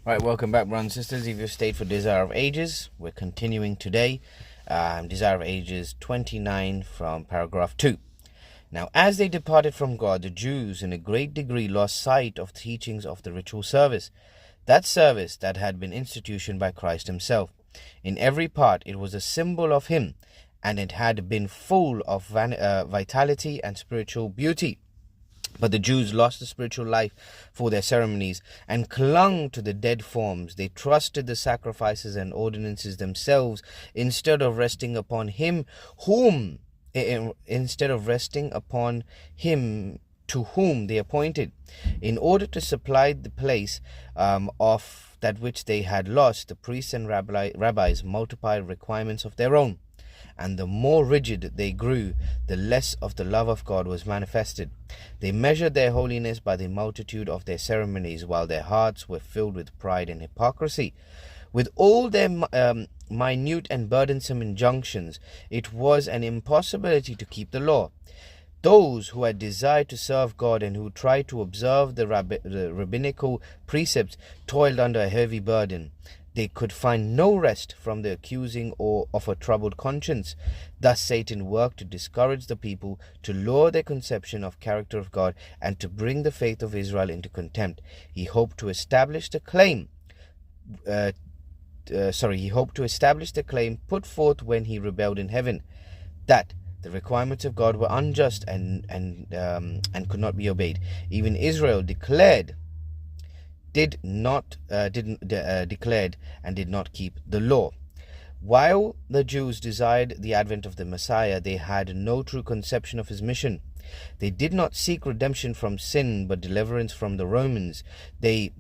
Right, welcome back, brothers and sisters. If you've stayed for Desire of Ages, we're continuing today. Desire of Ages 29 from paragraph 2. Now, as they departed from God, the Jews in a great degree lost sight of the teachings of the ritual service, that service that had been instituted by Christ himself. In every part, it was a symbol of him, and it had been full of vitality and spiritual beauty. But the Jews lost the spiritual life for their ceremonies and clung to the dead forms. They trusted the sacrifices and ordinances themselves instead of resting upon him to whom they appointed. In order to supply the place of that which they had lost, the priests and rabbis multiplied requirements of their own. And the more rigid they grew, the less of the love of God was manifested. They measured their holiness by the multitude of their ceremonies, while their hearts were filled with pride and hypocrisy. With all their minute and burdensome injunctions, it was an impossibility to keep the law. Those who had desired to serve God and who tried to observe the rabbinical precepts toiled under a heavy burden. They could find no rest from the accusing or of a troubled conscience. Thus Satan worked to discourage the people, to lower their conception of character of God, and to bring the faith of Israel into contempt. He hoped to establish the claim put forth when he rebelled in heaven, that the requirements of God were unjust and could not be obeyed. Even Israel declared and did not keep the law. While the Jews desired the advent of the Messiah, they had no true conception of his mission. They did not seek redemption from sin, but deliverance from the Romans. They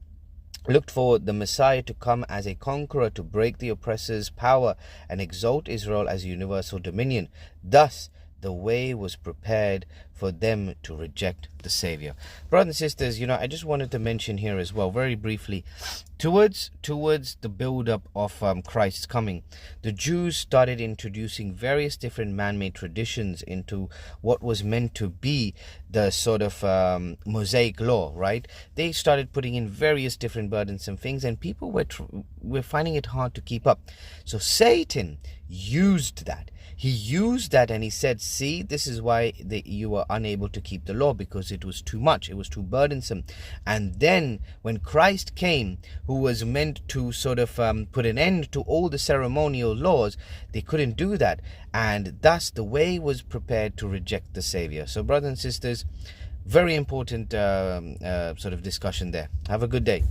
looked for the Messiah to come as a conqueror, to break the oppressor's power and exalt Israel as universal dominion. Thus the way was prepared for them to reject the Savior. Brothers and sisters, I just wanted to mention here as well, very briefly, towards the build-up of Christ's coming, the Jews started introducing various different man-made traditions into what was meant to be the sort of Mosaic law, right? They started putting in various different burdensome things, and people were finding it hard to keep up. So Satan used that. He used that and he said, see, this is why you were unable to keep the law, because it was too much, it was too burdensome. And then when Christ came, who was meant to sort of put an end to all the ceremonial laws, they couldn't do that. And thus the way was prepared to reject the Savior. So brothers and sisters, very important sort of discussion there. Have a good day.